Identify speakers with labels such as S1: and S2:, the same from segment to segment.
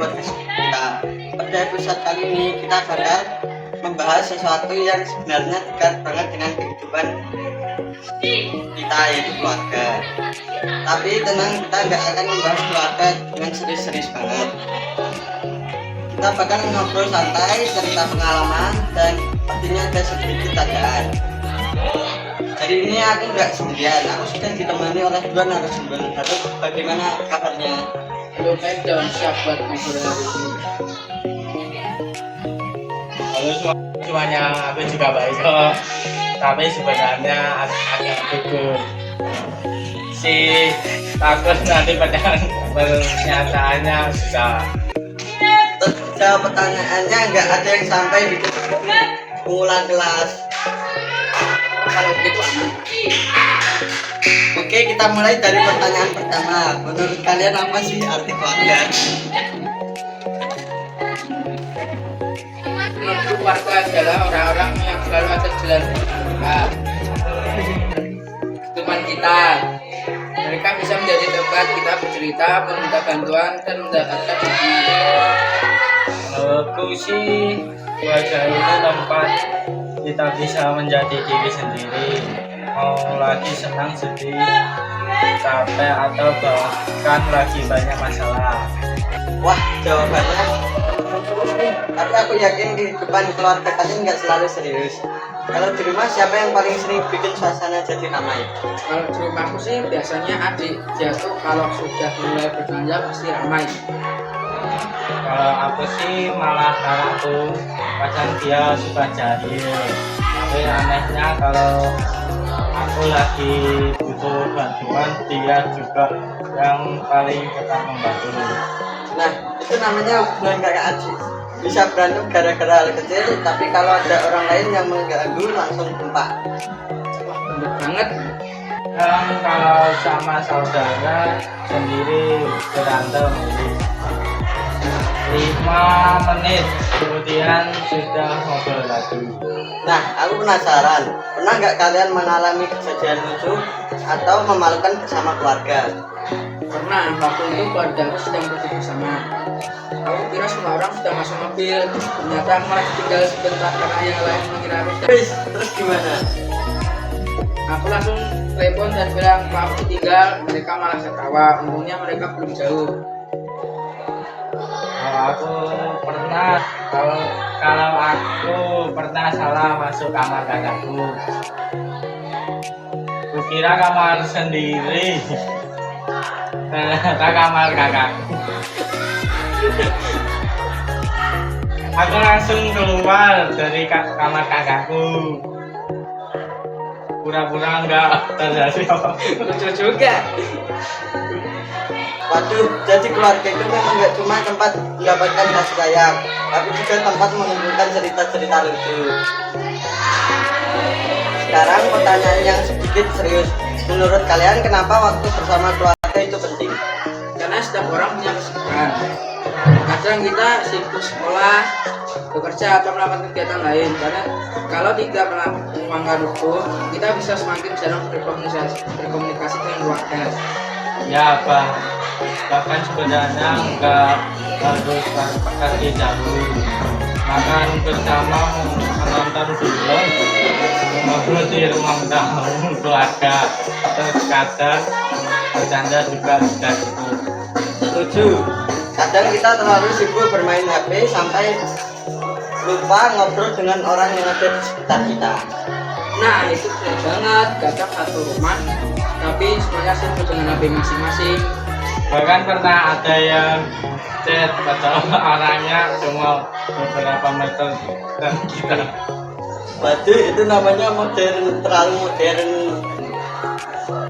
S1: podcast kita. Pada episode kali ini kita bakal membahas sesuatu yang sebenarnya dekat banget dengan kehidupan kita, yaitu keluarga. Tapi tenang, kita nggak akan membahas keluarga dengan serius-serius banget. Kita bakal ngobrol santai, cerita pengalaman, dan pastinya ada sedikit candaan. Hari ini aku nggak sendirian, aku sudah ditemani oleh dua narasumber. Halo, bagaimana kabarnya?
S2: Halo, baik dan siap buat ngobrol hari ini.
S3: Halo semuanya, aku juga baik kok. Tapi sebenarnya agak gugup sih, takut nanti pernyataannya susah.
S1: Jawab pertanyaannya nggak ada yang sampai bikin pengulang kelas.
S2: Kalau gitu
S1: Oke, kita mulai dari pertanyaan pertama. Menurut kalian apa sih arti keluarga?
S2: menurutku keluarga adalah orang-orang yang selalu ada di dalam kehidupan kita. Mereka bisa menjadi tempat kita bercerita, meminta bantuan, dan mendapatkan dukungan.
S3: Menurutku sih keluarga itu tempat kita bisa menjadi diri sendiri, mau lagi senang, sedih, capek, atau bahkan lagi banyak masalah.
S1: Wah, jawabannya. Tapi aku yakin kehidupan keluarga kalian nggak selalu serius. Kalau di rumah siapa yang paling sering bikin suasana jadi ramai?
S2: Kalau di rumahku sih biasanya adik, dia tuh kalau sudah mulai berbelanja pasti ramai.
S3: Kalau aku sih malah anakku, kadang dia suka jahil. Tapi anehnya kalau aku lagi butuh bantuan, dia juga yang paling cepat membantu.
S1: Nah, itu namanya hubungan kakak adik. Bisa berantem gara-gara hal kecil, tapi kalau ada orang lain yang mengganggu langsung kompak.
S2: Wah, bener banget.
S3: Kalau sama saudara sendiri berantem 5 menit kemudian sudah ngobrol lagi.
S1: Nah, aku penasaran, pernah nggak kalian mengalami kejadian lucu atau memalukan bersama keluarga?
S2: Pernah, waktu itu keluargaku sedang pergi bersama. Aku kira semua orang sudah masuk mobil, ternyata aku malah tinggal sebentar karena yang lain mengira aku sudah.
S1: Terus gimana?
S2: Aku langsung telepon dan bilang maaf ditinggal, mereka malah ketawa. Untungnya mereka belum jauh.
S3: Kalau aku pernah salah masuk kamar kakakku. Kukira kamar sendiri, ternyata kamar kakakku. Aku langsung keluar dari kamar kakakku, pura-pura enggak terjadi apa.
S2: Lucu juga.
S1: Waduh, jadi keluarga itu memang nggak cuma tempat mendapatkan kasih sayang, tapi juga tempat mengumpulkan cerita-cerita lucu. Sekarang pertanyaan yang sedikit serius. Menurut kalian kenapa waktu bersama keluarga itu penting?
S2: Karena setiap orang punya kesibukan. Kadang kita sibuk sekolah, bekerja atau melakukan kegiatan lain. Karena kalau tidak melakukan itu, kita bisa semakin jarang berkomunikasi dengan keluarga.
S3: Ya bahkan sebenarnya enggak harus pergi jauh, makan bersama, menonton film, ngobrol di rumah tamu keluarga, atau kadang bercanda juga sudah cukup.
S1: Setuju. Kadang kita terlalu sibuk bermain HP sampai lupa ngobrol dengan orang yang ada di sekitar kita.
S2: Nah, itu benar banget. Kadang satu rumah, tapi semuanya sibuk dengan HP masing-masing.
S3: Bahkan pernah ada yang chat padahal orangnya cuma beberapa meter dari kita.
S1: Waduh, itu namanya modern, terlalu modern.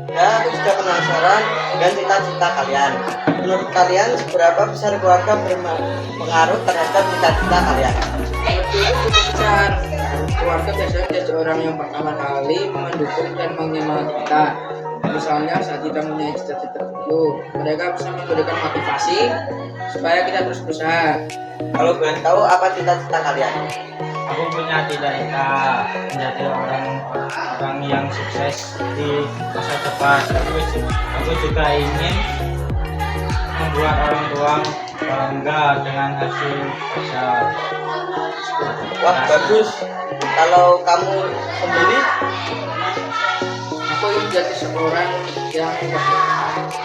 S1: Ya, aku juga penasaran dengan cita-cita kalian. Menurut kalian seberapa besar keluarga berpengaruh terhadap cita-cita kalian?
S2: Itu cukup besar. Keluarga biasanya menjadi orang yang pertama kali mendukung dan menyemangati kita. Misalnya saat kita mempunyai cita-cita tertentu, mereka bisa memberikan motivasi supaya kita terus berusaha.
S1: Kalau boleh tahu apa cita-cita kalian?
S3: Aku punya cita-cita menjadi orang yang sukses di masa depan. Aku juga ingin membuat orang tua bangga dengan hasil kerja.
S1: Wah, bagus. Kalau kamu sendiri,
S2: Aku ingin menjadi seorang yang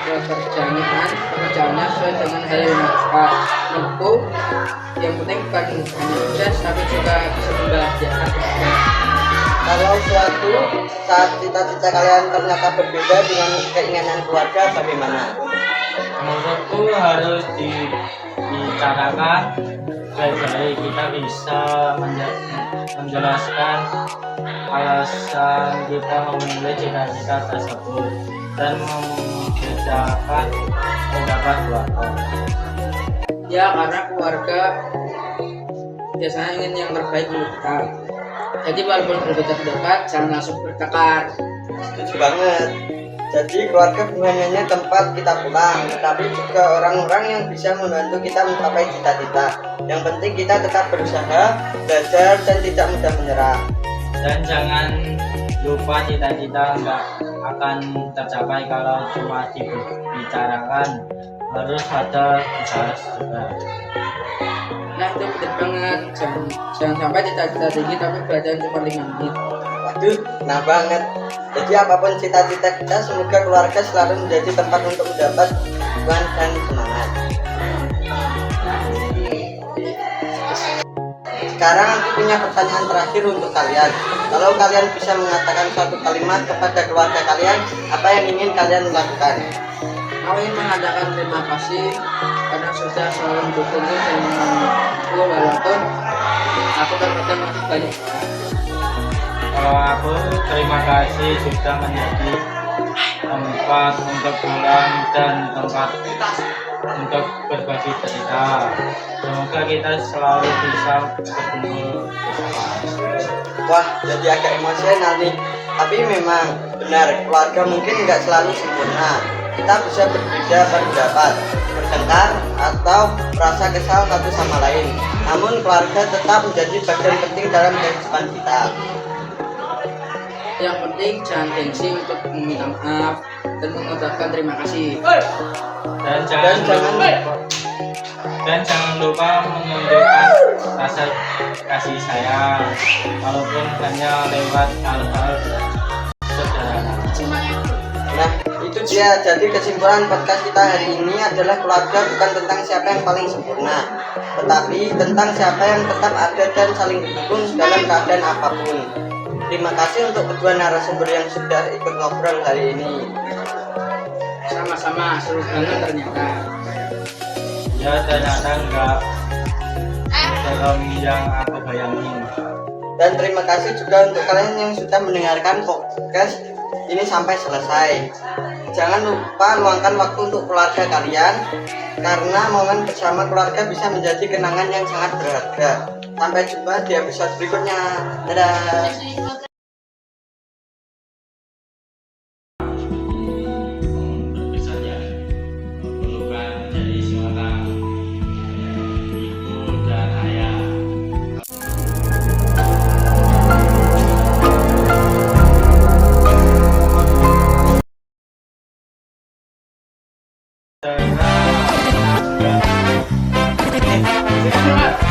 S2: pekerjaannya sesuai dengan hal yang suka. Menurutku yang penting bukan hanya sukses tapi juga bisa membahagiakan keluarga.
S1: kalau suatu saat cita-cita kalian ternyata berbeda dengan keinginan keluarga, bagaimana?
S3: Menurutku harus dibicarakan baik-baik, kita bisa menjelaskan alasan kita memilih cita-cita tersebut dan membedakan pendapat keluarga.
S2: Ya karena keluarga biasanya ingin yang terbaik untuk kita. Jadi walaupun berbeda pendapat jangan langsung bertengkar.
S1: Setuju banget. Jadi keluarga bukan hanya tempat kita pulang, tetapi juga orang-orang yang bisa membantu kita mencapai cita-cita. Yang penting kita tetap berusaha, belajar, dan tidak mudah menyerah.
S3: Dan jangan lupa cita-cita nggak akan tercapai kalau cuma dibicarakan, harus ada usaha juga.
S2: Nah itu penting banget. Jangan sampai cita-cita tinggi tapi belajar cuma 5 menit.
S1: Waduh, nah banget. Jadi apapun cita-cita kita, semoga keluarga selalu menjadi tempat untuk mendapat dukungan dan semangat. Sekarang aku punya pertanyaan terakhir untuk kalian. Kalau kalian bisa mengatakan suatu kalimat kepada keluarga kalian, apa yang ingin kalian lakukan?
S2: Aku ingin mengatakan terima kasih karena sudah selalu mendukungku dan menemaniku walaupun aku terkadang masih banyak.
S3: Kalau aku terima kasih sudah menjadi tempat untuk pulang dan tempat untuk berbagi cerita. Semoga kita selalu bisa berkumpul bersama.
S1: Wah, jadi agak emosional nih. Tapi memang benar, keluarga mungkin nggak selalu sempurna. Kita bisa berbeda pendapat, bertengkar, atau merasa kesal satu sama lain. Namun keluarga tetap menjadi bagian penting dalam kehidupan kita.
S2: Yang penting jangan gengsi untuk meminta maaf dan mengucapkan terima kasih.
S3: Dan jangan lupa menunjukkan rasa kasih sayang walaupun hanya lewat hal-hal sederhana.
S1: Nah, itu dia. Jadi kesimpulan podcast kita hari ini adalah keluarga bukan tentang siapa yang paling sempurna, tetapi tentang siapa yang tetap ada dan saling mendukung dalam keadaan apapun. Terima kasih untuk kedua narasumber yang sudah ikut ngobrol hari ini.
S2: Sama-sama seru banget ternyata.
S3: Ya ternyata enggak serem yang aku bayangin.
S1: Dan terima kasih juga untuk kalian yang sudah mendengarkan podcast ini sampai selesai. Jangan lupa luangkan waktu untuk keluarga kalian, karena momen bersama keluarga bisa menjadi kenangan yang sangat berharga. Sampai jumpa di episode berikutnya. Dadah.
S3: Misalnya berubah menjadi seorang ibu dan ayah. Ternyata